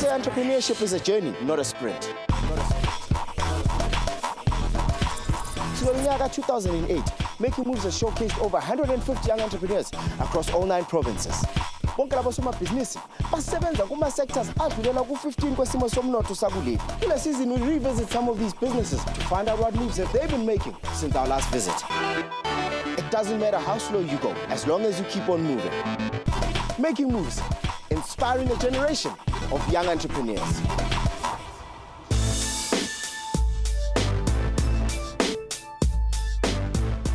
entrepreneurship is a journey, not a sprint. In 2008, Making Moves has showcased over 150 young entrepreneurs across all 9 provinces. Bonke labo somabhizinisi basebenza kuma sectors adlulela ku-15 kwesimo somnotho sakuleli. Kule season we revisit some of these businesses to find out what moves have they been making since our last visit. It doesn't matter how slow you go, as long as you keep on moving. Making Moves, inspiring a generation of young entrepreneurs.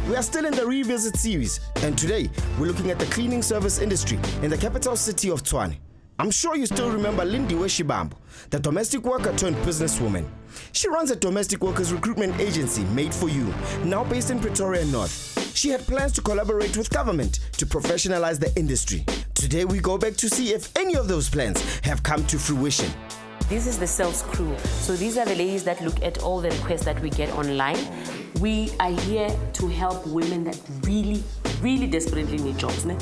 We are still in the Revisit series, and today we're looking at the cleaning service industry in the capital city of Tshwane. I'm sure you still remember Lindiwe Shibambo, the domestic worker turned businesswoman. She runs a domestic workers recruitment agency made for you, now based in Pretoria North. She had plans to collaborate with government to professionalize the industry. Today we go back to see if any of those plans have come to fruition. This is the sales crew. So these are the ladies that look at all the requests that we get online. We are here to help women that really desperately need jobs. Ne?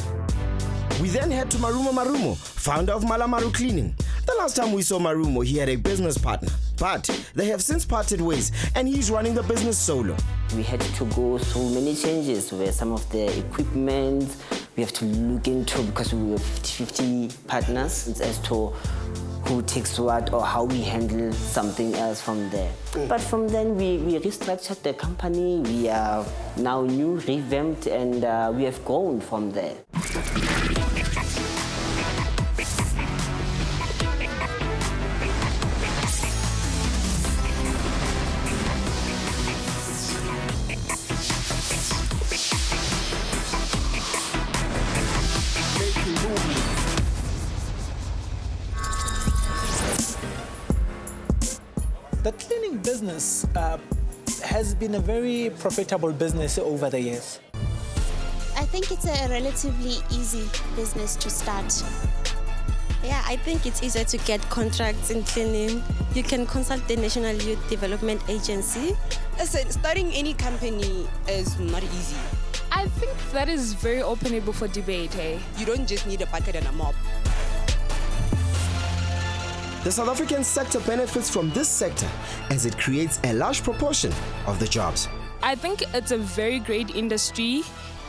We then head to Marumo Marumo, founder of Mola Maru Cleaning. The last time we saw Marumo, he had a business partner, but they have since parted ways and he's running the business solo. We had to go through many changes where some of the equipment we have to look into, because we were 50-50 partners as to who takes what or how we handle something else from there. But from then we restructured the company. We are now new, revamped, and we have grown from there. The cleaning business has been a very profitable business over the years. I think it's a relatively easy business to start. Yeah, I think it's easier to get contracts in cleaning. You can consult the National Youth Development Agency. Listen, starting any company is not easy. I think that is very openable for debate, eh? You don't just need a bucket and a mop. The South African sector benefits from this sector as it creates a large proportion of the jobs. I think it's a very great industry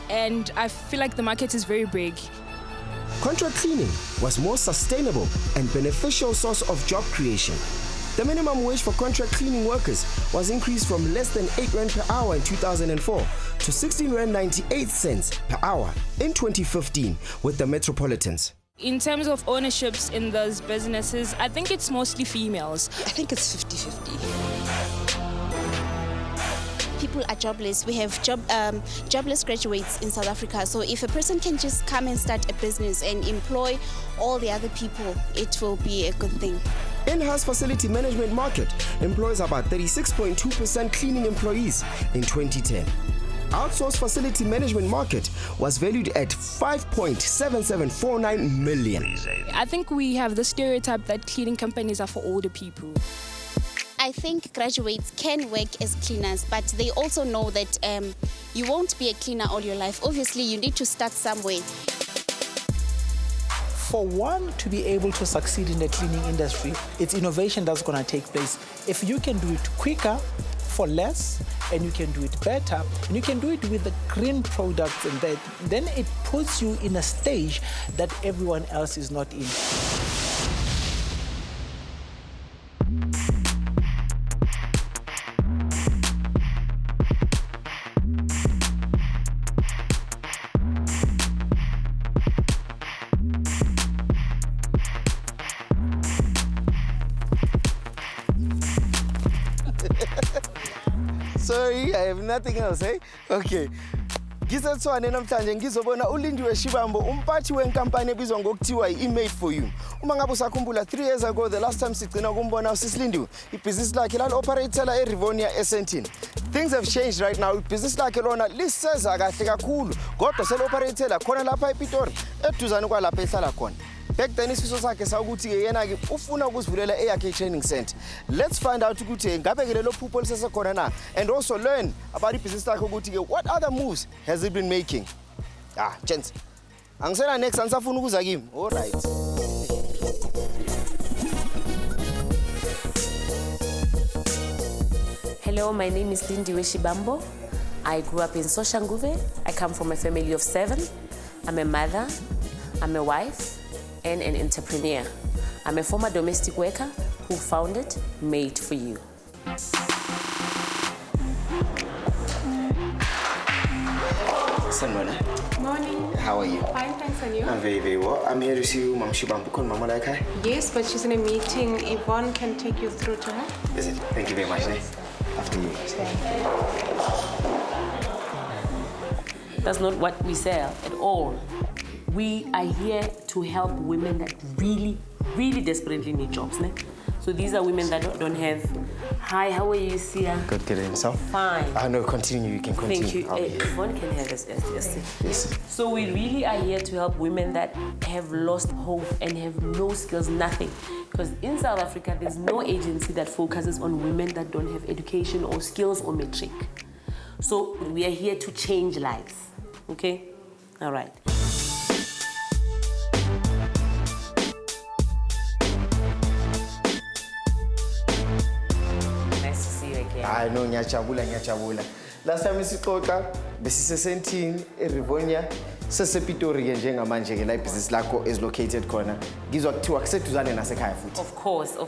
and I feel like the market is very big. Contract cleaning was more sustainable and beneficial source of job creation. The minimum wage for contract cleaning workers was increased from less than 8 Rand per hour in 2004 to 16.98 Rand per hour in 2015 with the metropolitans. In terms of ownerships in those businesses, I think it's mostly females. I think it's 50-50. People are jobless. We have jobless graduates in South Africa. So if a person can just come and start a business and employ all the other people, it will be a good thing. In-house facility management market employs about 36.2% cleaning employees in 2010. Outsourced facility management market was valued at 5.7749 million. I think we have the stereotype that cleaning companies are for older people. I think graduates can work as cleaners, but they also know that you won't be a cleaner all your life. Obviously, you need to start somewhere. For one to be able to succeed in the cleaning industry, it's innovation that's going to take place. If you can do it quicker, for less, and you can do it better, and you can do it with the green products, and then it puts you in a stage that everyone else is not in. Sorry, I have nothing else, eh? Okay. NgiseTshwane namhlanje ngizobona uLindiwe Shibambo, umphathi wenkampani ebizwa ngokuthiwa i-Made for You. Uma ngabe usakhumbula 3 years ago, the last time sigcina kumbona uSisilindiwe, ibhizinisi lakhe lali-operatela eRivonia eSandton. Things have changed right now. Ibhizinisi lakhe lona liseza kahle kakhulu, kodwa seli-operatela khona lapha ePretoria, eduzane kwalapha ehlala khona. Back then isifiso sakhe sawukuthi ke yena ke ufuna ukuzivulela eyakhe training center. Let's find out ukuthi ngabe ke lelo phupho lisesekhona na, and also learn about ibhizinisi lakhe ukuthi ke what other moves has it been making. Gents. Angisena next anisafuna ukuza kimi. All right. Hello, my name is Lindiwe Shibambo. I grew up in Soshanguve. I come from a family of 7. I'm a mother, I'm a wife, and an entrepreneur. I'm a former domestic worker who founded Made for You. Sanwana, Morning. how are you? Fine, thanks, and you? I'm very, very well. I'm here to see you, Mama Shibambo. Can Mama like her? Yes, but she's in a meeting. Yvonne can take you through to her. Is it? Thank you very much. After you. That's not what we sell at all. We are here to help women that really, really desperately need jobs. Ne? So these are women that don't have. Hi, how are you, Sia? Good, good, himself. Fine. No, continue. You can continue. Thank you. One can have this. Yes. So we really are here to help women that have lost hope and have no skills, nothing. Because in South Africa, there's no agency that focuses on women that don't have education or skills or metric. So we are here to change lives. Okay? All right. Nice to see you again. I know, nyachabula. Last time sixoxa besisesentini eRivonia sesepitoria njengamanje ke la business lakho is located khona. Ngizwa kuthiwa kuseduzane nasekhaya futhi. Of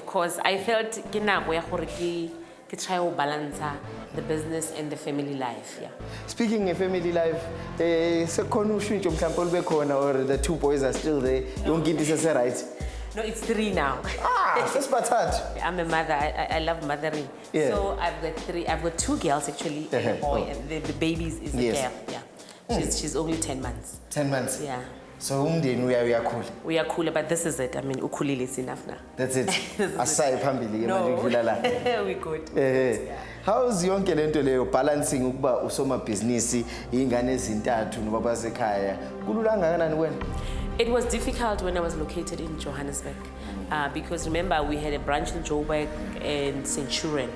course. I felt ke nako ya gore ke try to balance the business and the family life. Yeah. Speaking of family life, sekhona ushintsho mhlawumbe olube khona or the 2 boys are still there. Yonke into isese right. No, it's 3 now. Sesibathathu. I'm a mother. I love mothering. Yeah. So I've got 3. I've got 2 girls actually, and a boy. And the baby is a girl. Yeah. She's only 10 months. 10 months. Yeah. So umndeni uyakhula. We are cooler, but this is it. I mean, ukhulile is enough now. That's it. Asayi phambili ke manje kudlula la. We good. How's yonke lento leyo balancing ukuba usoma business ingane ezintathu nobaba sekhaya? Kulula kangakanani wena? It was difficult when I was located in Johannesburg because remember we had a branch in Joburg and Centurion,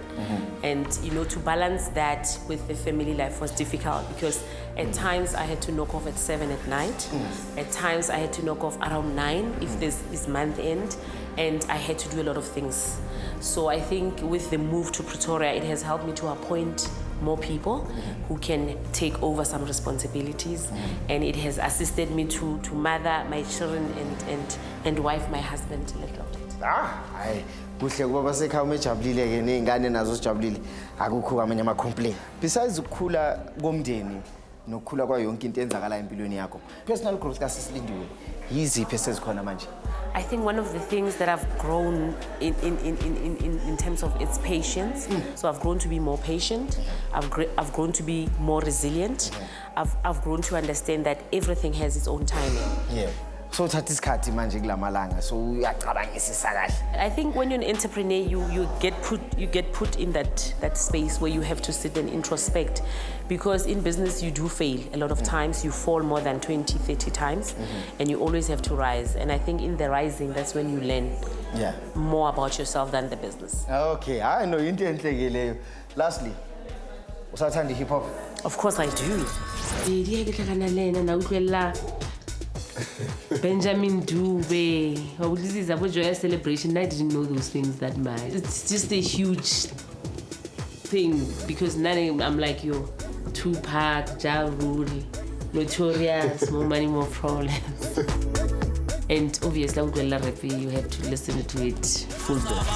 and to balance that with the family life was difficult because at times I had to knock off at 7 at night, at times I had to knock off around 9 if this is month end, and I had to do a lot of things. So I think with the move to Pretoria, it has helped me to appoint more people who can take over some responsibilities, and it has assisted me to mother my children and wife my husband a little bit. Hayi kuhle kuba basekhaya umejabulile ke nezingane nazo sijabulile akukho amanye ama complain. Besides ukukhula komndeni nokukhula kwa yonke into enzakala empilweni yakho, personal growth ka Lindiwe yiziphi esezikhona manje? I think one of the things that I've grown in terms of its patience. So I've grown to be more patient. I've grown to be more resilient. I've grown to understand that everything has its own timing. Yeah. So thatha isikhathi manje kulamalanga so uyacabangisisa kahle. I think when you're an entrepreneur, you get put in that space where you have to sit and introspect, because in business you do fail a lot of times. You fall more than 20-30 times, and you always have to rise. And I think in the rising, that's when you learn more about yourself than the business. Okay, I know into enhle ke leyo. Lastly, usathanda hip hop? Of course I do. Benjamin Dube, this is about Joyous Celebration. I didn't know those things that much. It's just a huge thing because now I'm like yo, Tupac, Ja Rule, Notorious, More Money, More Problems. And obviously, you have to listen to it full stop.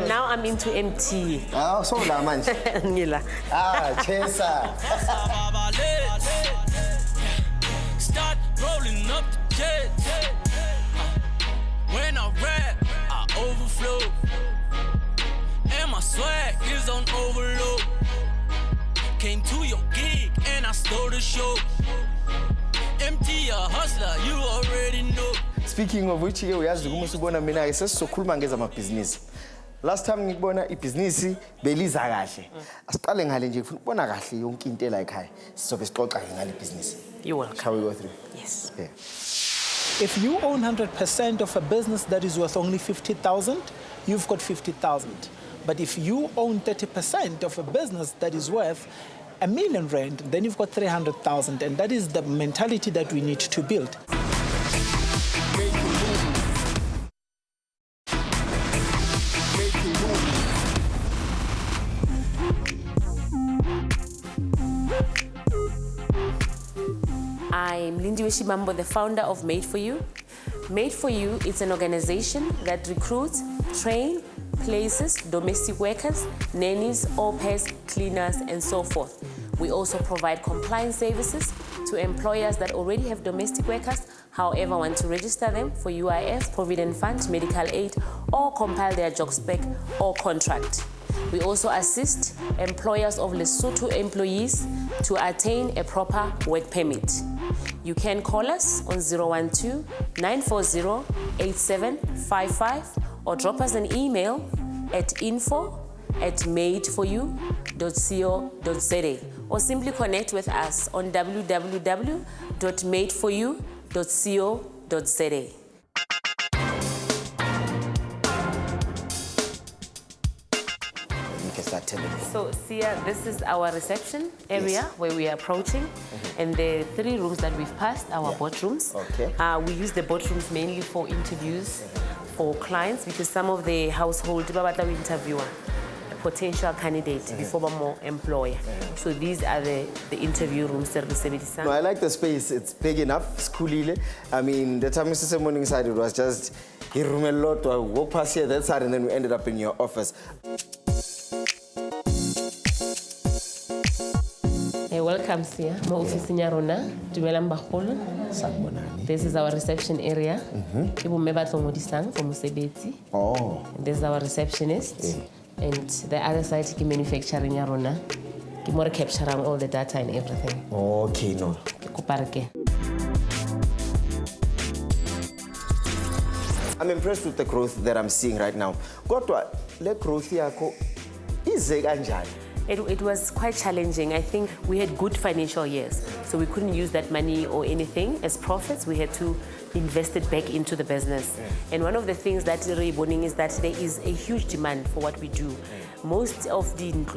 Now I'm into MT. So la man. Chesa. Start rolling up the jet. When I rap, I overflow. And my swag is on overload. Came to your gig and I stole the show. Empty a hustler, you already know. Speaking of which, uyazi kuma sibona mina ke sesizokhuluma ngeza amabhizinisi. Last time ngikubona ibhizinisi beliza kahle. Asiqale ngale nje ufuna ukubona kahle yonke into la ekhaya. Sizobe sixoxa ngale business. You welcome. Shall we go through? Yes. Yeah. If you own 100% of a business that is worth only 50,000, you've got 50,000. But if you own 30% of a business that is worth R1 million, then you've got 300,000. And that is the mentality that we need to build. I'm Lindiwe Shibambo, the founder of Made For You. Made For You is an organization that recruits, trains, places domestic workers, nannies, au pairs, cleaners, and so forth. We also provide compliance services to employers that already have domestic workers, however want to register them for UIF, Provident Fund, medical aid, or compile their job spec or contract. We also assist employers of Lesotho employees to attain a proper work permit. You can call us on 012-940-8755 or drop us an email at info@madeforyou.co.za or simply connect with us on www.madeforyou.co.za. You can start telling me. So, Sia, this is our reception area where we are approaching, and the 3 rooms that we've passed, our boardrooms. Okay. We use the boardrooms mainly for interviews for clients because some of the household, we interview a potential candidate before we more employer. So these are the interview rooms that we service. No, I like the space. It's big enough. It's cool. I mean, the time Mr. Morning side, it was just, he room a lot. I walk past here, that side, and then we ended up in your office. Welcome, Sia. My office in Yarona. This is our reception area. Oh. This is our receptionist. And the other side is manufacturing Yarona. More capturing all the data and everything. Okay, no. I'm impressed with the growth that I'm seeing right now. Kodwa, le growth yako ize kanjani? It was quite challenging. I think we had good financial years, so we couldn't use that money or anything as profits. We had to invest it back into the business. And one of the things that really burning is that there is a huge demand for what we do. Most of the and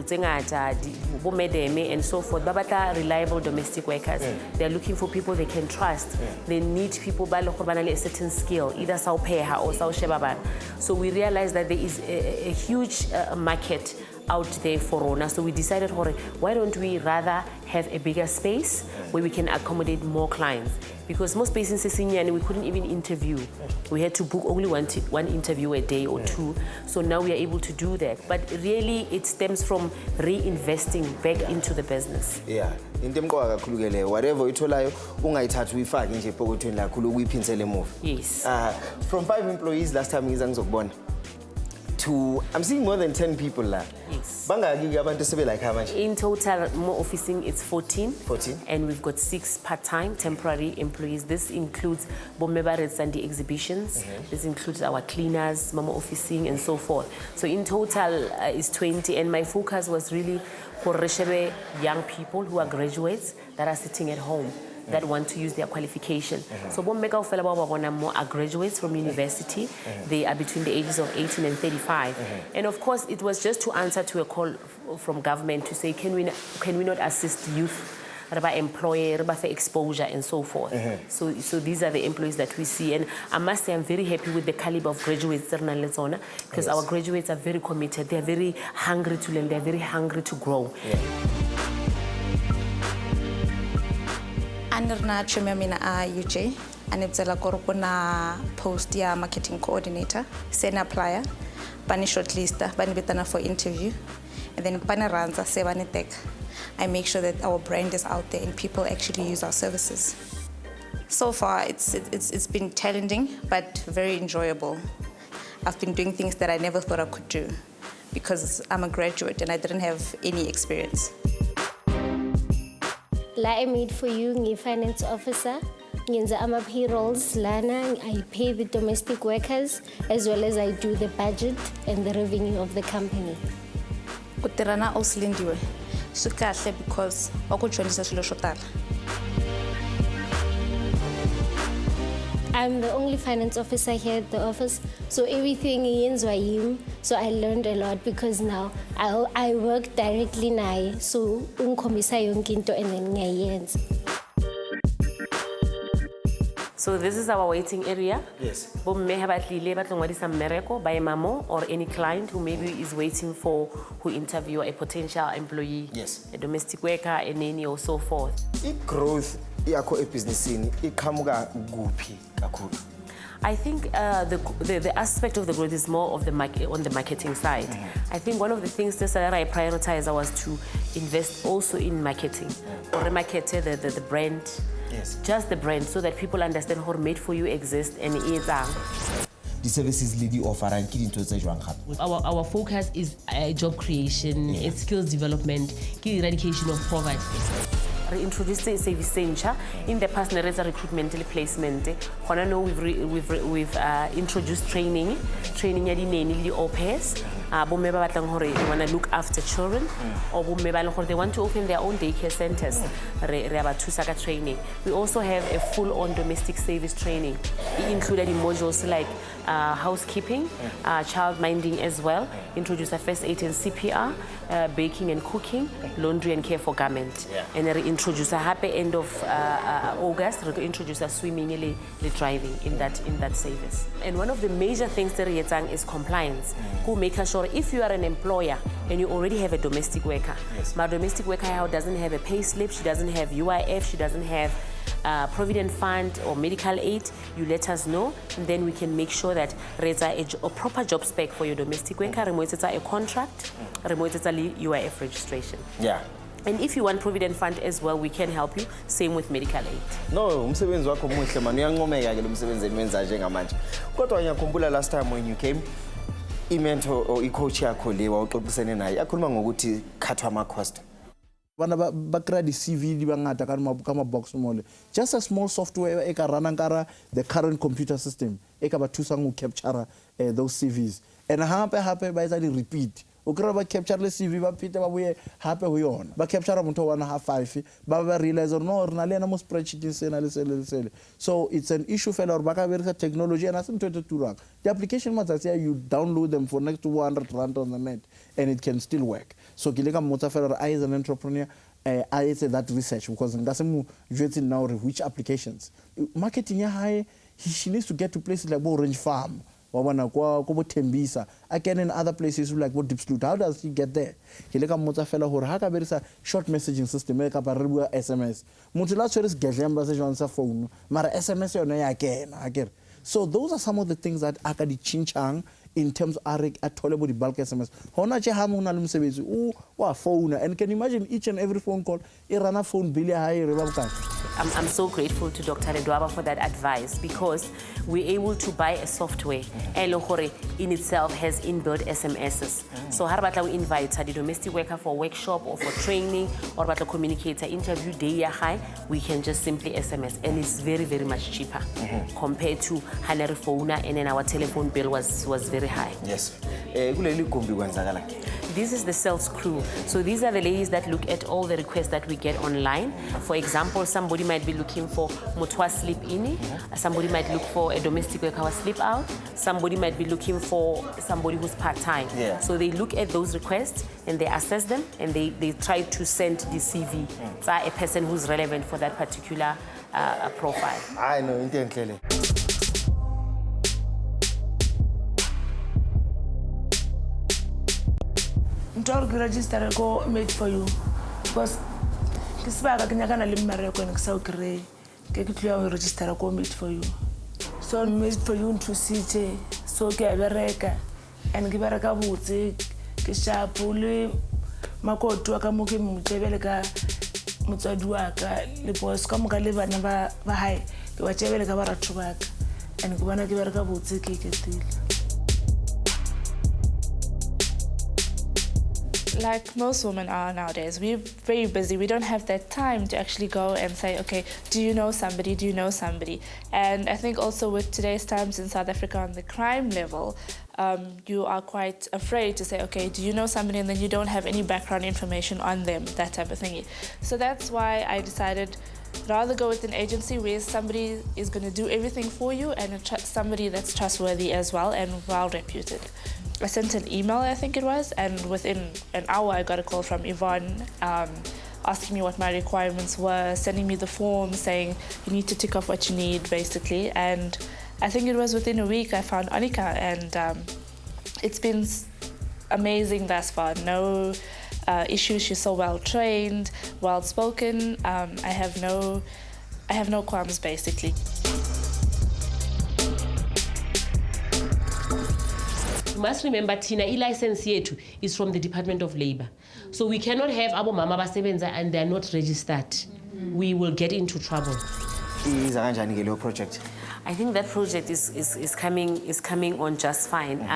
so forth, babata reliable domestic workers. They're looking for people they can trust. They need people by a certain skill, either Saupeha or Sau Shebaban. So we realized that there is a huge market out there for Rona. So we decided, why don't we rather have a bigger space where we can accommodate more clients? Because most spaces in Sicilian, we couldn't even interview. We had to book only one interview a day or 2. So now we are able to do that. But really, it stems from reinvesting back into the business. Yeah. Whatever you told Yes. From 5 employees last time, I'm seeing more than 10 people now. Yes. In total, more officing, it's 14. 14. And we've got 6 part-time temporary employees. This includes Bombebarets and the exhibitions. This includes our cleaners, mama officing, and so forth. So in total, it's 20. And my focus was really for young people who are graduates that are sitting at home, that want to use their qualification. So more are graduates from university. They are between the ages of 18 and 35. And of course, it was just to answer to a call from government to say, can we not assist youth, employer, for exposure, and so forth. So these are the employees that we see. And I must say, I'm very happy with the caliber of graduates because our graduates are very committed. They're very hungry to learn. They're very hungry to grow. Anirna chumemina a UJ anibzela korokuna post ya marketing coordinator sena applier bani shortlister bani betana for interview and then bani ranza se bani tek. I make sure that our brand is out there and people actually use our services. So far it's been challenging but very enjoyable. I've been doing things that I never thought I could do because I'm a graduate and I didn't have any experience. I Made For You, I'm finance officer. I'm payrolls, Lana. I pay the domestic workers as well as I do the budget and the revenue of the company. Kutirana also Lindiwe. Sukahle because wakuchonisa silo shotala. I'm the only finance officer here at the office, so everything is by him. So I learned a lot because now I work directly now. So unkomisa yonkinto and then ngayenza. So this is our waiting area. Yes. Bomme ha batlile ba tlo ngwadisa mmereko by mamo or any client who maybe is waiting for who interview a potential employee. Yes. A domestic worker, a nanny or so forth. I-growth yakho ebhizinisini iqhamuka kuphi kakhulu? I think the aspect of the growth is more of the on the marketing side. I think one of the things that I prioritized was to invest also in marketing, or market the brand, yes, just the brand, so that people understand how Made for You exists and it's the services lady offering our focus is job creation, it's skills development, eradication of poverty. We introduced a service center. In the past, there is a recruitment placement. We've introduced training at the au pairs. They want to look after children, or they want to open their own daycare centers. Training. We also have a full-on domestic service training. It included modules like housekeeping, child minding as well, introduce a first aid and CPR, baking and cooking, laundry and care for garment. And introduce a happy end of August, introduce a swimming and driving in that service. And one of the major things that is compliance. Who make sure if you are an employer and you already have a domestic worker, my domestic worker doesn't have a pay slip, she doesn't have UIF, she doesn't have provident fund or medical aid, you let us know, and then we can make sure that there's a proper job spec for your domestic worker, a contract, UIF registration. Yeah. And if you want provident fund as well, we can help you. Same with medical aid. No, umsebenzi wakho muhle man, uyancomeka ke lo msebenzi enwenza njengamanje. Kodwa ngiyakhumbula last time when you came, i-mentor or i-coach yakho le wawuxoxisene naye akhuluma ngokuthi khathwa ama-cost. Bana ba kry di-CV di bangata ka ma-box mole. Just a small software e ka rana nkara the current computer system e ka ba thusang ho capture those CVs. And hape ba etsa di-repeat. O kry ba capture le CV ba phete ba boye hape ho yona. Ba capture motho wa 1.5 ba realize no re na le ena mo spreadsheet sena le sele. So it's an issue fela or ba ka berekisa technology and asin to turang. The application matsatsi you download them for next to 100 rand on the net and it can still work. So ke le ka motsa fela I as an entrepreneur I say that research because ngase mu jwetsi now which applications. Marketing ya high she needs to get to places like Orange Farm. Again in other places like what Dipslut. How does he get there? He like a motafella or haka short messaging system make up a SMS. Mutila get message on sa phone. Mara SMS on again. So those are some of the things that akadi chinchang in terms of the bulk SMS. Hona che hamuna lumsebezi wa phone and can you imagine each and every phone call irana phone bill high. I'm so grateful to Dr. Edwaba for that advice because we're able to buy a software and in itself has inbuilt SMSs. So how we invite the domestic worker for workshop or for training or about a communicator interview day high, we can just simply SMS and it's very, very much cheaper compared to Haneri phone and then our telephone bill was very high. Yes. This is the sales crew. So these are the ladies that look at all the requests that we get online. For example, somebody might be looking for mutwa sleep in, somebody might look for a domestic worker sleep out, somebody might be looking for somebody who's part-time. Yeah. So they look at those requests and they assess them and they try to send the CV to a person who's relevant for that particular profile. I know, clearly. Don't register go Made for You because kisibaka kinyakana limmareko ngisawukre ke kitlo register go Made for You. So Made for You nthusitse so ke abereka and ke bereka botse ke shapule makoto ka mo ke motebele ka motswadi wa ka le boss ka mo ka le bana ba hae ke wa tebele ka ba ratho ba ka and ke bona ke bereka botse ke ketile. Like most women are nowadays, we're very busy. We don't have that time to actually go and say, okay, do you know somebody? Do you know somebody? And I think also with today's times in South Africa on the crime level, you are quite afraid to say, okay, do you know somebody? And then you don't have any background information on them, that type of thingy. So that's why I decided rather go with an agency where somebody is going to do everything for you and somebody that's trustworthy as well and well-reputed. I sent an email, I think it was, and within an hour I got a call from Yvonne, asking me what my requirements were, sending me the form saying you need to tick off what you need, basically. And I think it was within a week I found Annika, and it's been amazing thus far. No issues. She's so well trained, well spoken. I have no qualms, basically. You must remember, Tina, license yethu is from the Department of Labor. So we cannot have abo mama basebenza and they're not registered. We will get into trouble. Project. I think that project is coming on just fine.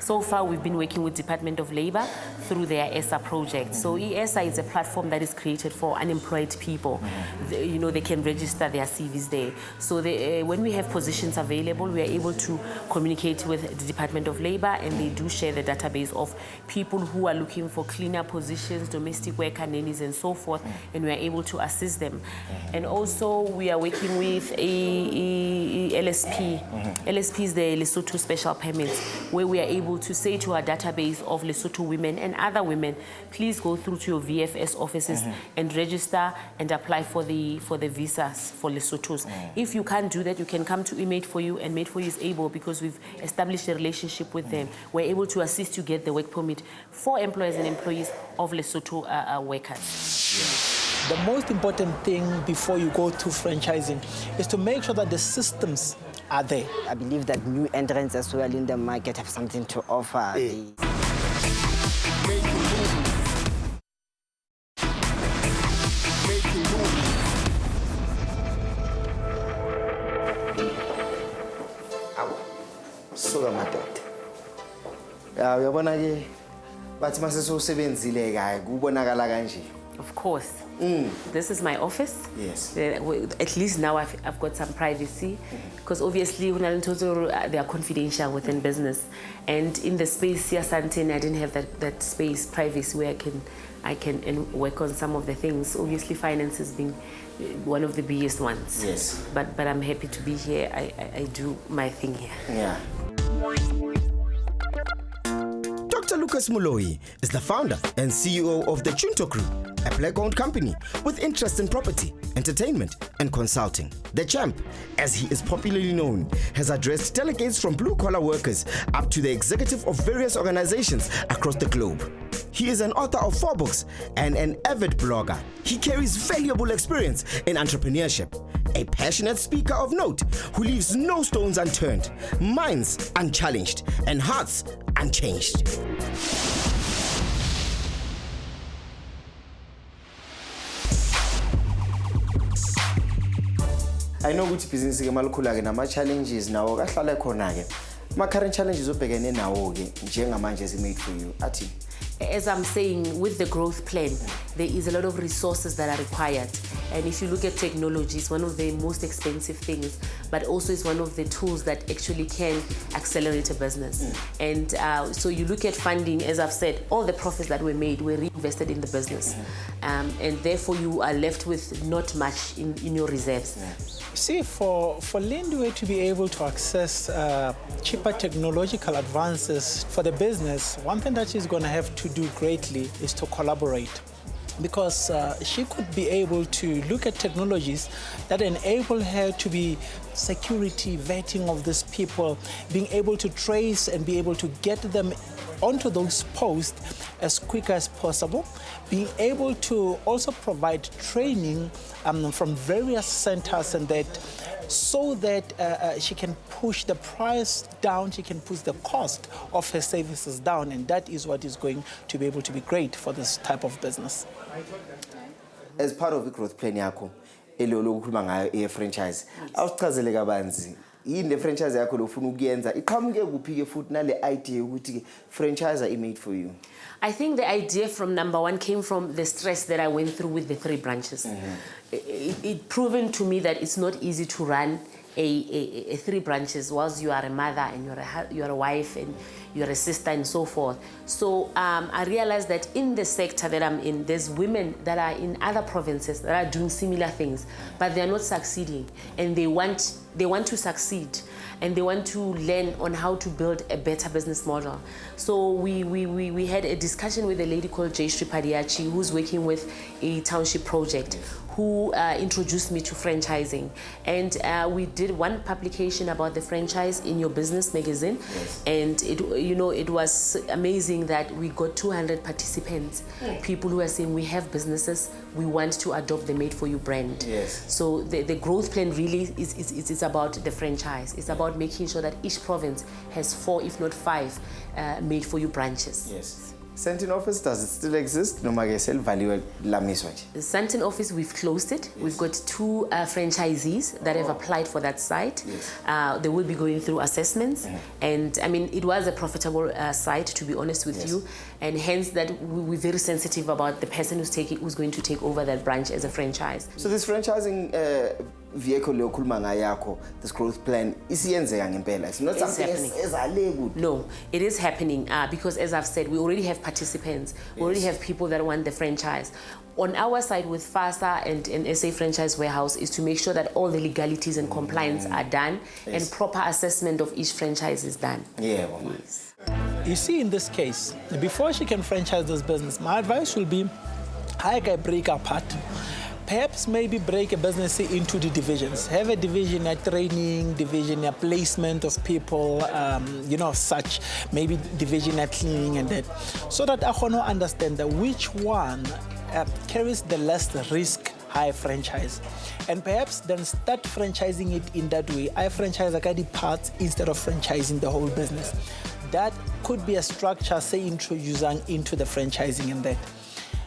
So far, we've been working with Department of Labor through their ESA project. So ESA is a platform that is created for unemployed people. They can register their CVs there. So when we have positions available, we are able to communicate with the Department of Labor, and they do share the database of people who are looking for cleaner positions, domestic worker, nannies, and so forth, and we are able to assist them. And also, we are working with a LSP. LSP is the Lesotho Special Permits, where we are able to say to our database of Lesotho women and other women, please go through to your VFS offices and register and apply for the visas for Lesothos. If you can't do that, you can come to Made for You, and Made for You is able, because we've established a relationship with them. We're able to assist you get the work permit for employers and employees of Lesotho workers. The most important thing before you go to franchising is to make sure that the systems are there. I believe that new entrants as well in the market have something to offer. Soka madoda. Uyabona ke bathi mase sewusebenzile kae kubonakala kanje. Of course. This is my office. Yes. At least now I've got some privacy, because obviously they are confidential within business. And in the space here, Santini, I didn't have that space, privacy, where I can work on some of the things. Obviously, finance has been one of the biggest ones. Yes. But I'm happy to be here. I do my thing here. Yeah. Dr. Lucas Moloi is the founder and CEO of the Chunto Group, a black-owned company with interest in property, entertainment, and consulting. The champ, as he is popularly known, has addressed delegates from blue-collar workers up to the executive of various organizations across the globe. He is an author of 4 books and an avid blogger. He carries valuable experience in entrepreneurship, a passionate speaker of note who leaves no stones unturned, minds unchallenged, and hearts unchanged. I know ukuthi business ke malukhula ke nama challenges nawo kahlala khona ke. Ma current challenges obhekene nawo ke njengamanje as Made for You athi. As I'm saying, with the growth plan, there is a lot of resources that are required. And if you look at technology, it's one of the most expensive things, but also it's one of the tools that actually can accelerate a business. And so you look at funding, as I've said, all the profits that were made were reinvested in the business. And therefore you are left with not much in your reserves. See, for Lindiwe to be able to access cheaper technological advances for the business, one thing that she's going to have to do greatly is to collaborate. Because she could be able to look at technologies that enable her to be security vetting of these people, being able to trace and be able to get them onto those posts as quick as possible, being able to also provide training from various centers, and that so that she can push the price down, she can push the cost of her services down, and that is what is going to be able to be great for this type of business. As part of the growth plan yakho elolokukhuluma ngayo e-franchise, awusichazele kabanzi yini le franchise yakho lofuna ukuyenza iqhamuke kuphi ke futhi nale idea ukuthi ke franchise Made for You? I think the idea from number one came from the stress that I went through with the 3 branches. It proven to me that it's not easy to run a 3 branches whilst you are a mother and you're a wife and you're a sister and so forth. So I realized that in the sector that I'm in, there's women that are in other provinces that are doing similar things, but they're not succeeding, and they want they want to succeed and they want to learn on how to build a better business model. So we had a discussion with a lady called Jayshree Padiachi, who's working with a township project, who introduced me to franchising. And we did one publication about the franchise in your business magazine. Yes. And it was amazing that we got 200 participants, people who are saying we have businesses, we want to adopt the Made For You brand. Yes. So the growth plan really is about the franchise. It's about making sure that each province has 4, if not 5, Made For You branches. Yes. Sandton office, does it still exist? No magesel value la miswach. The Sandton office, we've closed it. Yes. We've got 2 franchisees that have applied for that site. Yes. They will be going through assessments. And I mean, it was a profitable site, to be honest with you. And hence that we're very sensitive about the person who's going to take over that branch as a franchise. So this franchising vehicle yako, this growth plan, it's not something. No, it is happening because, as I've said, we already have participants. We already have people that want the franchise. On our side with FASA and SA Franchise Warehouse is to make sure that all the legalities and compliance are done and proper assessment of each franchise is done. Yeah, well, yes. You see, in this case, before she can franchise this business, my advice will be, how can I break apart? Perhaps maybe break a business into the divisions. Have a division at training, division at placement of people, such, maybe division at cleaning and that. So that I can understand that which one carries the less risk high franchise. And perhaps then start franchising it in that way. I franchise the parts instead of franchising the whole business. That could be a structure, say, introducing into the franchising and that.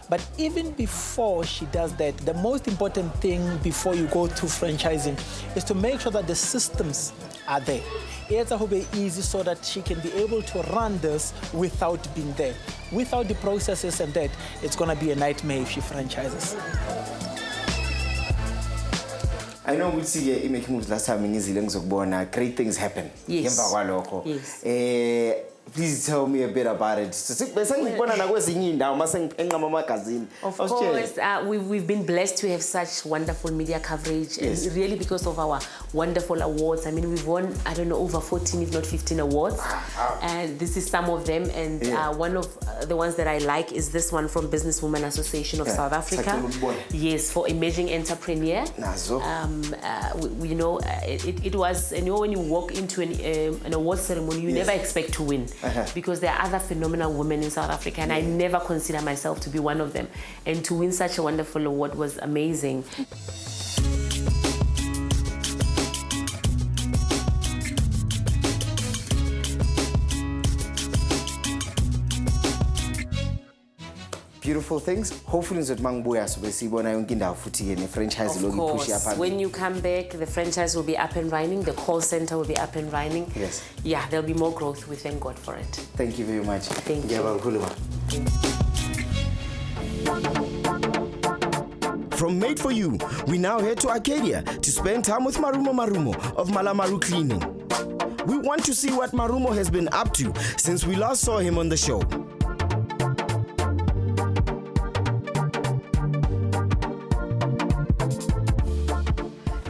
But even before she does that, the most important thing before you go to franchising is to make sure that the systems are there. It's will be easy so that she can be able to run this without being there. Without the processes and that, it's going to be a nightmare if she franchises. I know we see making moves last time in great things happen. Yes. Yes. Please tell me a bit about it. Of course, we've been blessed to have such wonderful media coverage, Yes. and really because of our wonderful awards. I mean, we've won, I don't know, over 14, if not 15 awards, and this is some of them. And one of the ones that I like is this one from Businesswoman Association of South Africa. Yes, for emerging entrepreneur. It was, when you walk into an award ceremony, you never expect to win. Because there are other phenomenal women in South Africa, and I never consider myself to be one of them. And to win such a wonderful award was amazing. Beautiful things. Hopefully, of course, when you come back, the franchise will be up and running, the call center will be up and running. Yes. Yeah, there'll be more growth. We thank God for it. Thank you very much. Thank you. From Made For You, we now head to Arcadia to spend time with Marumo Marumo of Mola Maru Cleaning. We want to see what Marumo has been up to since we last saw him on the show.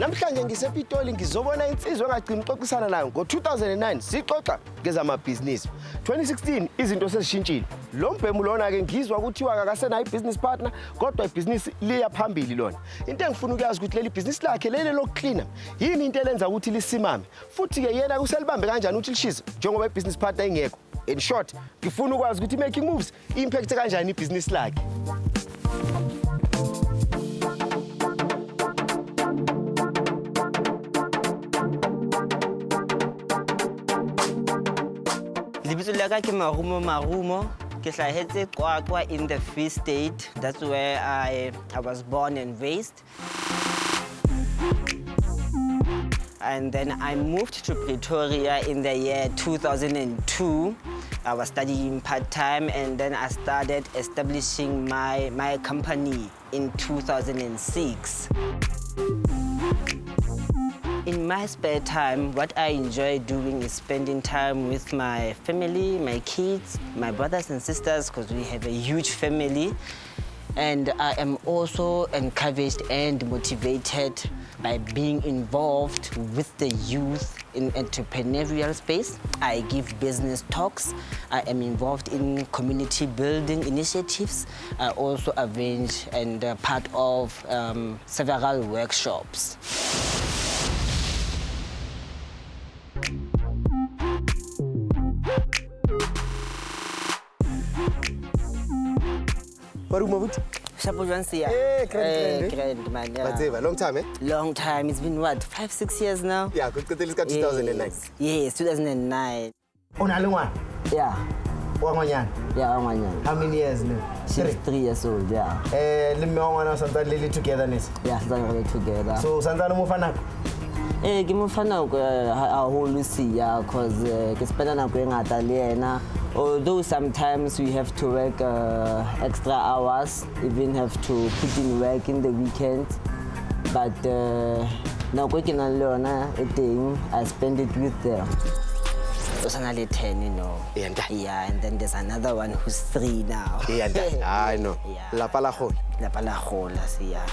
Namhlanje ngisePitoli ngizobona insizwa engagcina uxoxisana nayo ngo2009 sixoxa ngezamabhizinisi. 2016 izinto sezishintshile. Lo mbhemu lona ke ngizwa ukuthiwa akasena ibusiness partner kodwa ibusiness liya phambili lona. Into engifuna ukuyazi ukuthi leli business lakhe lele lokucleaner yini into elenza ukuthi lisimame. Futhi ke yena kuselibambe kanjani ukuthi lishise njengoba ibusiness partner ingekho. In short, ngifuna ukwazi ukuthi making moves impact kanjani ibusiness lakhe. Marumo Marumo. In the Free State. That's where I was born and raised. And then I moved to Pretoria in the year 2002. I was studying part-time, and then I started establishing my company in 2006. In my spare time, what I enjoy doing is spending time with my family, my kids, my brothers and sisters, because we have a huge family. And I am also encouraged and motivated by being involved with the youth in entrepreneurial space. I give business talks. I am involved in community building initiatives. I also arrange and part of several workshops. Marumo, grand man. Yeah. Long time, eh? Long time. It's been what, 5-6 years now? Yeah, good. Let's go 2009. Yes, 2009. Yeah. Yeah, How many years now? She's 3 years old, yeah. Together. Yeah, really together. So, Santana Mufana? Ke mo fana go a whole siya cause ke spend na go ngata le yena, although sometimes we have to work extra hours, even have to put in work in the weekend, but now go ke na le yona I spend it with them. There's another 10, you know. Yeah, and then there's another one who's 3 now. Yeah, I know. La Palahol.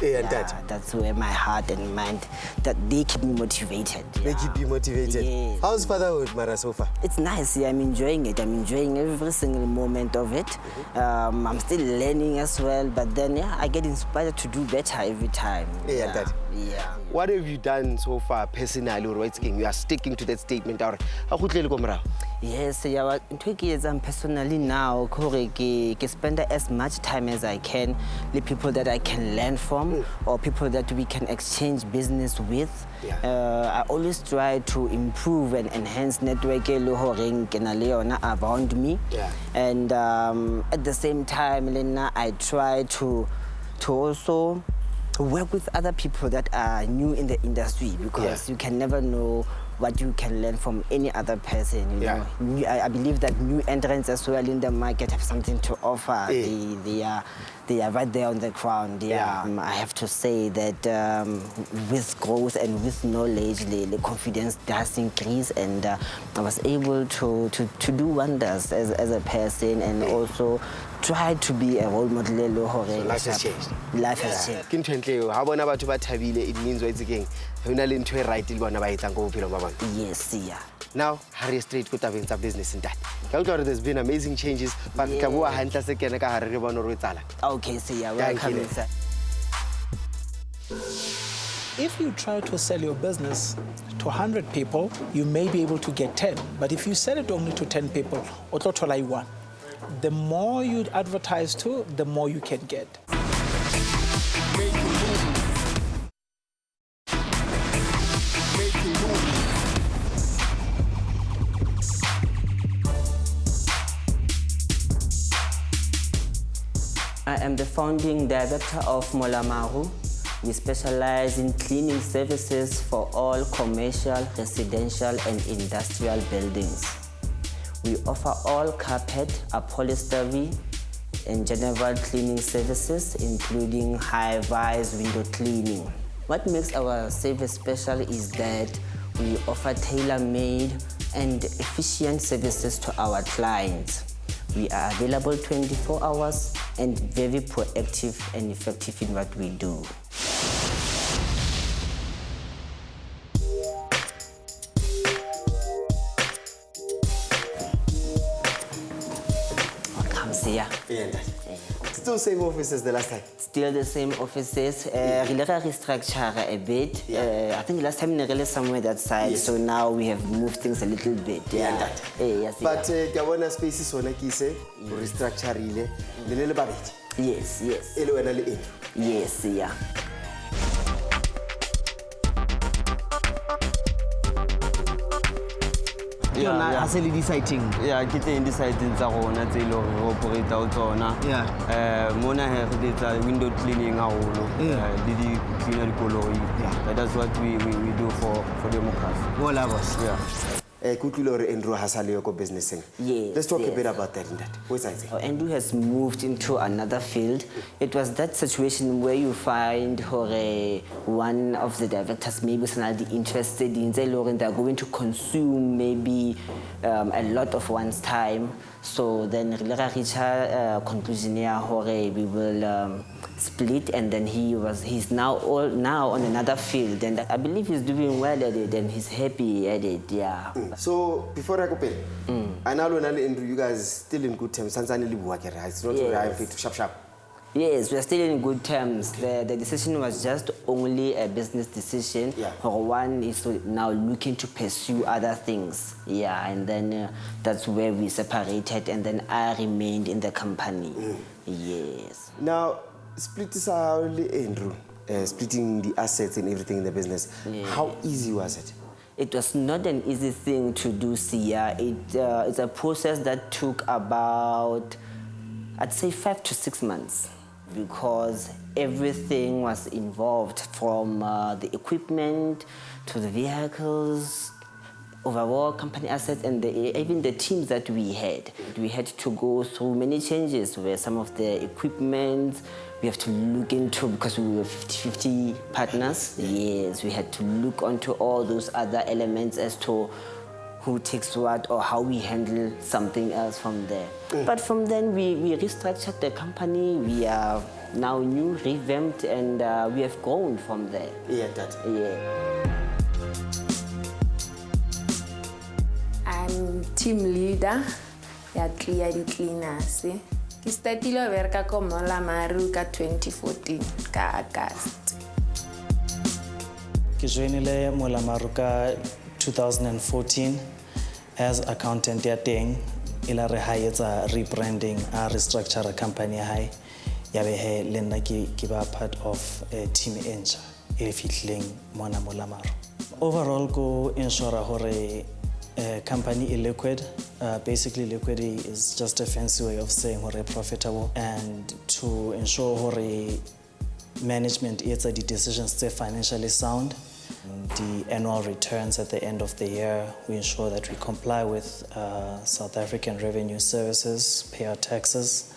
Yeah, that's where my heart and mind, that they keep me motivated. They keep you motivated. Yes. How's fatherhood, Mara, so far? It's nice. Yeah, I'm enjoying it. I'm enjoying every single moment of it. I'm still learning as well, but then yeah, I get inspired to do better every time. Yeah. What have you done so far personally, or you are sticking to that statement? Yes, yeah, I'm personally now, I spend as much time as I can with people that I can learn from, or people that we can exchange business with. I always try to improve and enhance network around me. And at the same time, I try to also work with other people that are new in the industry, because you can never know what you can learn from any other person. You know? I believe that new entrants as well in the market have something to offer. They are right there on the ground. I have to say that with growth and with knowledge, the confidence does increase, and I was able to do wonders as a person, and also try to be a role model. So life has changed. Life has changed. It means yes, yeah. Now, hurry straight to the business in that. There's been amazing changes, but okay, so yeah, welcome. If you try to sell your business to 100 people, you may be able to get 10. But if you sell it only to 10 people, one. The more you advertise to, the more you can get. I am the founding director of Mola Maru. We specialize in cleaning services for all commercial, residential, and industrial buildings. We offer all carpet, upholstery, and general cleaning services, including high-rise window cleaning. What makes our service special is that we offer tailor-made and efficient services to our clients. We are available 24 hours and very proactive and effective in what we do. Still same offices the last time? Still the same offices. We restructure a bit. I think last time we were somewhere that side, so now we have moved things a little bit. But Gabona spaces on a kise, restructure Yes. Yes, yeah. Yeah, deciding. Yeah, kita deciding sa rona tse lo operate out tsona. Mona here the window cleaning haholo. Did clean the koloi. That's what we do for democracy. All of us. Yeah. Andrew has a business. Yes, Let's talk a yes. bit about that. What's that? Andrew has moved into another field. It was that situation where you find one of the directors maybe is not interested in they're going to consume maybe a lot of one's time. So then reach a conclusion here we will split, and then he's now on another field, and I believe he's doing well at it and he's happy at it. Yeah. So before I go I know Andrew, you guys still in good terms. It's not sharp. Yes, we are still in good terms. The decision was just only a business decision. One is now looking to pursue other things. Yeah, and then that's where we separated, and then I remained in the company. Yes. Now, Andrew, splitting the assets and everything in the business. How easy was it? It was not an easy thing to do, Sia. It's a process that took about, I'd say, 5 to 6 months, because everything was involved, from the equipment to the vehicles, overall company assets, and even the teams that we had. We had to go through many changes where some of the equipment we have to look into, because we were 50-50 partners. Yes, we had to look onto all those other elements as to who takes what or how we handle something else from there. But from then we restructured the company. We are now new, revamped, and we have grown from there. I'm team leader at Cleaners. I started work at Mola Maru in 2014, August. I joined Mola Maru in 2014 as accountant at Deng. Ila rebranding, restructure company. Lena kiba part of team Encha, Mola Maru. Overall, go ensure hore company illiquid. Basically, liquidity is just a fancy way of saying we're profitable, and to ensure hore management is the decisions stay financially sound. The annual returns at the end of the year, we ensure that we comply with South African revenue services, pay our taxes.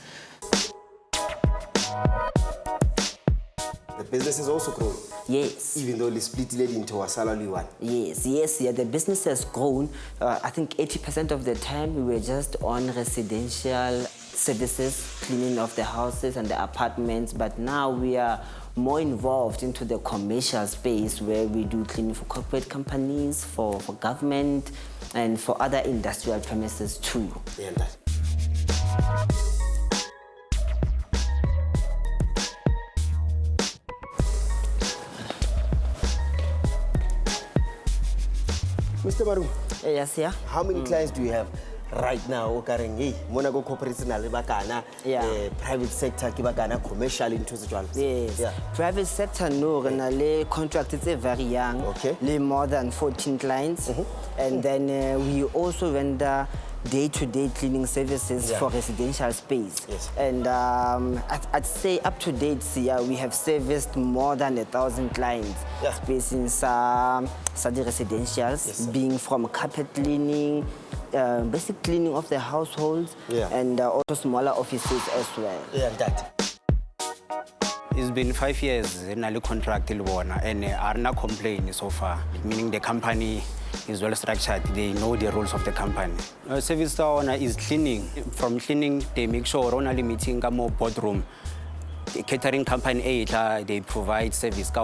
The business has also grown. Yes. Even though it's split into a salary one. Yes, the business has grown. I think 80% of the time we were just on residential services, cleaning of the houses and the apartments, but now we are more involved into the commercial space, where we do cleaning for corporate companies, for government, and for other industrial premises too. Mr. Maru. Yes, yeah. How many clients do you have right now? Monaco corporational, private sector, commercial into the Yes. Private sector, no, contract is very young. More than 14 clients. And then we also render day-to-day cleaning services for residential space. And I'd say up to date, we have serviced more than 1,000 clients. Space in some residentials, being from carpet cleaning, basic cleaning of the households, and also smaller offices as well. It's been 5 years in a contract and are not complaining so far, meaning the company is well structured. They know the rules of the company. Service owner is cleaning. From cleaning, they make sure only meeting more boardroom. The catering company, they provide service to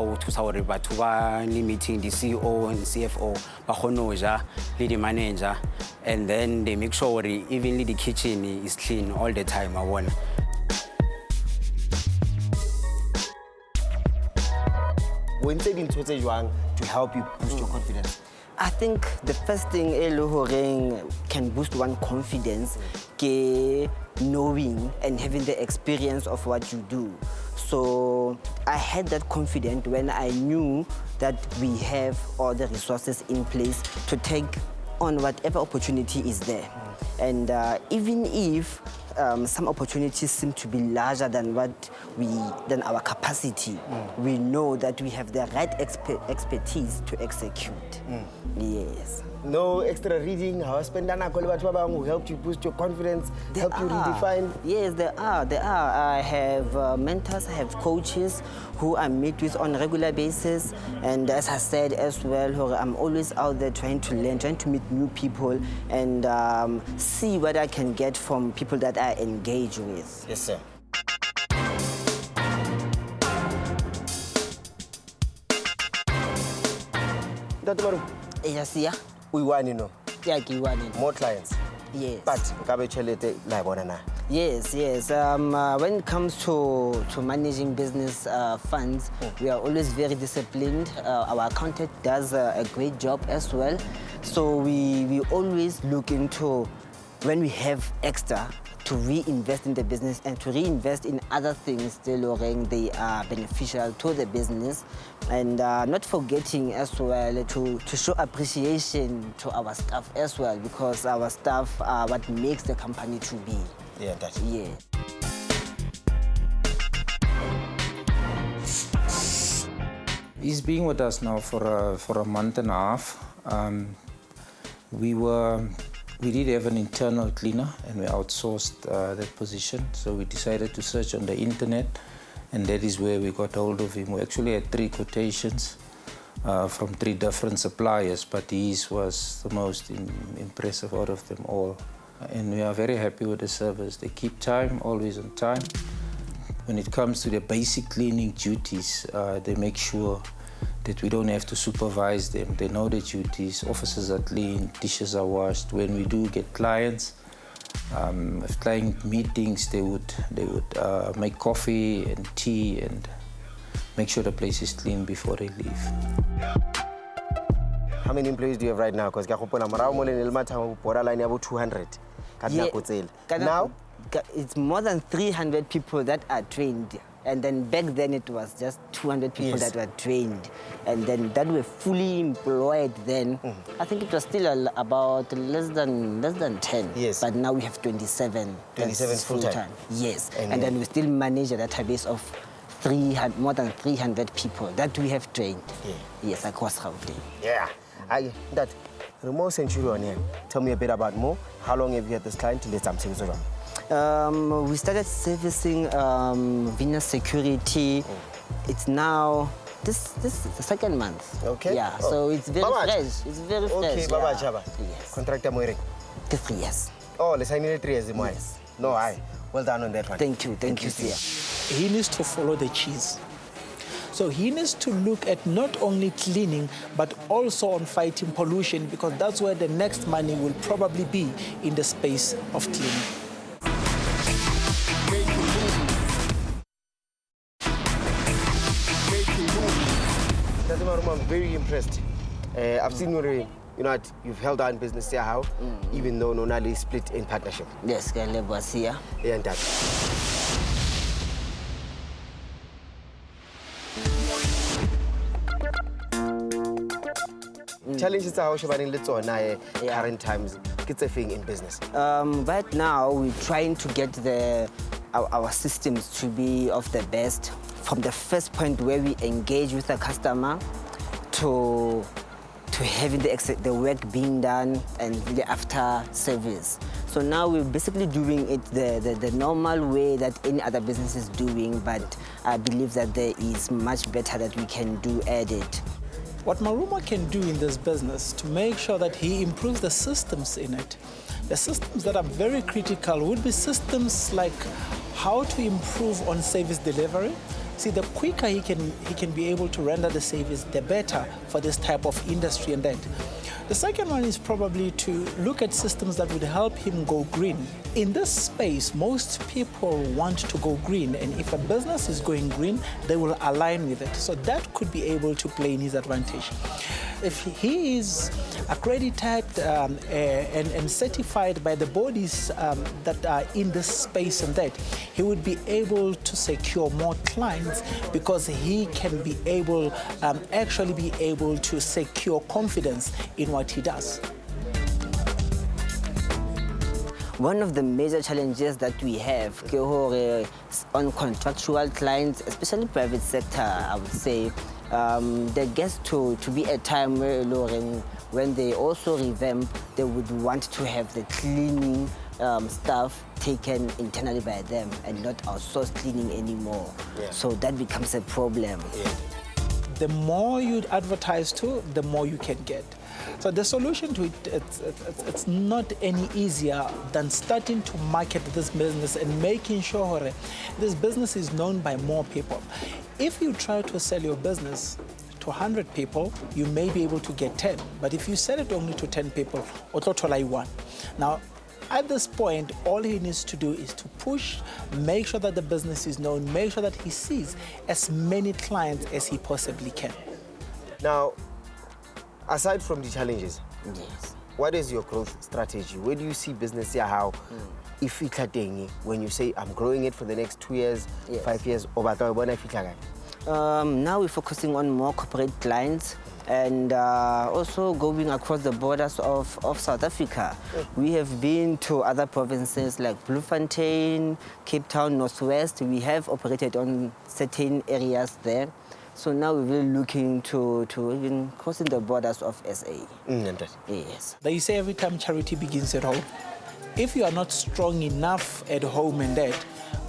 meeting the CEO and CFO, the manager, and then they make sure even the kitchen is clean all the time. When taking to help you boost your confidence? I think the first thing can boost one's confidence, knowing and having the experience of what you do. So I had that confidence when I knew that we have all the resources in place to take on whatever opportunity is there. And even if some opportunities seem to be larger than than our capacity, we know that we have the right expertise to execute. Yes. No extra reading. How spend who helped you boost your confidence, help you redefine? Yes, there are. I have mentors, I have coaches who I meet with on a regular basis. And as I said as well, I'm always out there trying to learn, trying to meet new people and see what I can get from people that I engage with. Yes, sir. Dr. Maru. Yes, yeah. We want, you know. Yeah, we want more clients. Yes. But yes. When it comes to managing business funds, we are always very disciplined. Our accountant does a great job as well. So we always look into when we have extra to reinvest in the business and to reinvest in other things still they are beneficial to the business, and not forgetting as well to show appreciation to our staff as well, because our staff are what makes the company to be. Yeah, that's yeah. He's been with us now for a month and a half. We did have an internal cleaner and we outsourced that position. So we decided to search on the internet, and that is where we got hold of him. We actually had 3 quotations from 3 different suppliers, but his was the most impressive out of them all. And we are very happy with the service. They keep time, always on time. When it comes to the basic cleaning duties, they make sure that we don't have to supervise them. They know the duties, offices are clean, dishes are washed. When we do get clients, if client meetings, they would make coffee and tea and make sure the place is clean before they leave. How many employees do you have right now? Because Marumo 200. Now, it's more than 300 people that are trained. And then back then it was just 200 people that were trained. And then that were fully employed then. I think it was still about less than 10. Yes. But now we have 27. 27 full-time. Yes. And then we still manage a database of more than 300 people that we have trained. Yes, across Gauteng. Yeah. That Marumo Centurion, tell me a bit about Mo. How long have you had this client? We started servicing Venus Security. It's now this is the 2nd month. Okay. Yeah. So it's very fresh. It's very fresh. Okay, Baba Chaba. Yes. Contractor Moire. 3 years. Oh, let's sign 3 years. Yes. No, well done on that one. Thank you, Sia. He needs to follow the cheese. So he needs to look at not only cleaning, but also on fighting pollution, because that's where the next money will probably be, in the space of cleaning. I'm very impressed. I've seen you've held down business here, how? Even though Nonali split in partnership. Yes, was here. Yeah, and that. Challenges are how current times. It's a thing in business. Right now, we're trying to get our systems to be of the best, from the first point where we engage with the customer to having the work being done and the after service. So now we're basically doing it the normal way that any other business is doing, but I believe that there is much better that we can do added. What Marumo can do in this business to make sure that he improves the systems in it, the systems that are very critical would be systems like how to improve on service delivery. See, the quicker he can be able to render the service, the better for this type of industry and that. The second one is probably to look at systems that would help him go green. In this space, most people want to go green, and if a business is going green, they will align with it. So that could be able to play in his advantage. If he is accredited and certified by the bodies that are in this space and that, he would be able to secure more clients, because he can be able, actually be able to secure confidence in what he does. One of the major challenges that we have on contractual clients, especially private sector, I would say, there gets to be a time where when they also revamp, they would want to have the cleaning staff taken internally by them and not outsourced cleaning anymore. So that becomes a problem. The more you advertise to, the more you can get. So the solution to it, it's not any easier than starting to market this business and making sure this business is known by more people. If you try to sell your business to 100 people, you may be able to get 10. But if you sell it only to 10 people, ototolai one. Now, at this point, all he needs to do is to push, make sure that the business is known, make sure that he sees as many clients as he possibly can. Now, aside from the challenges, yes, what is your growth strategy? Where do you see business here? How, if it's when you say I'm growing it for the next 2 years, 5 years, now we're focusing on more corporate clients and also going across the borders of South Africa. We have been to other provinces like Bloemfontein, Cape Town, Northwest. We have operated on certain areas there. So now we're really looking to even crossing the borders of SA. Yes. They say every time charity begins at home. If you are not strong enough at home and that,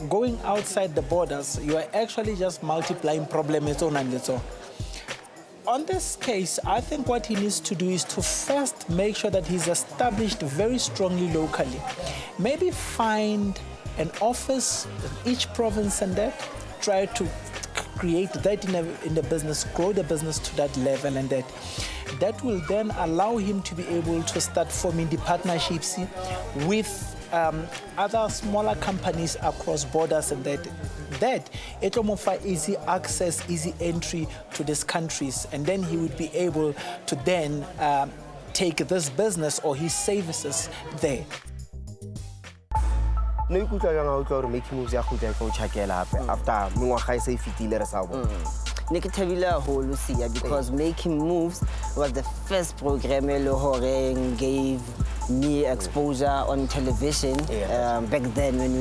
going outside the borders, you are actually just multiplying problems on and so. On this case, I think what he needs to do is to first make sure that he's established very strongly locally. Maybe find an office in each province and that, try to create that in the business, grow the business to that level, and that will then allow him to be able to start forming the partnerships with other smaller companies across borders, and that it will offer easy access, easy entry to these countries, and then he would be able to then take this business or his services there. No ikutlwa jang ha o tla re make moves ya go tla go tshakela hape after mengwaga e se fitile re sa bona. Ne ke thabile haholo siya because Making Moves was the first program e le horeng gave me exposure on television back then when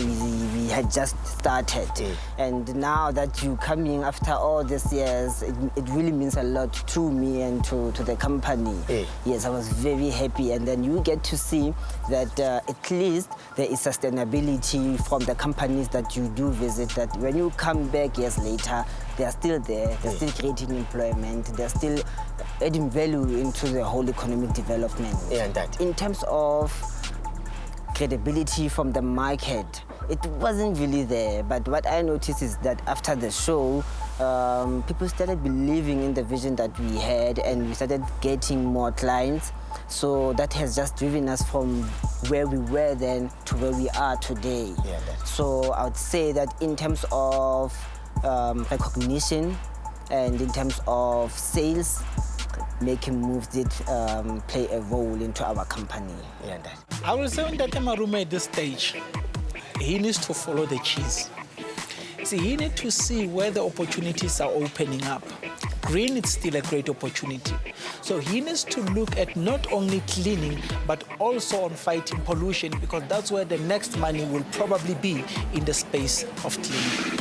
we had just started. And now that you coming after all these years, it really means a lot to me and to the company. Yes, I was very happy, and then you get to see that at least there is sustainability from the companies that you do visit, that when you come back years later, they are still there, they're still creating employment, they're still adding value into the whole economic development. And that. In terms of credibility from the market, it wasn't really there, but what I noticed is that after the show, people started believing in the vision that we had, and we started getting more clients. So that has just driven us from where we were then to where we are today. So I would say that in terms of recognition and in terms of sales, Making Moves did play a role into our company. I will say that Marumo at this stage, he needs to follow the cheese. See, he needs to see where the opportunities are opening up. Green is still a great opportunity. So he needs to look at not only cleaning, but also on fighting pollution, because that's where the next money will probably be, in the space of cleaning.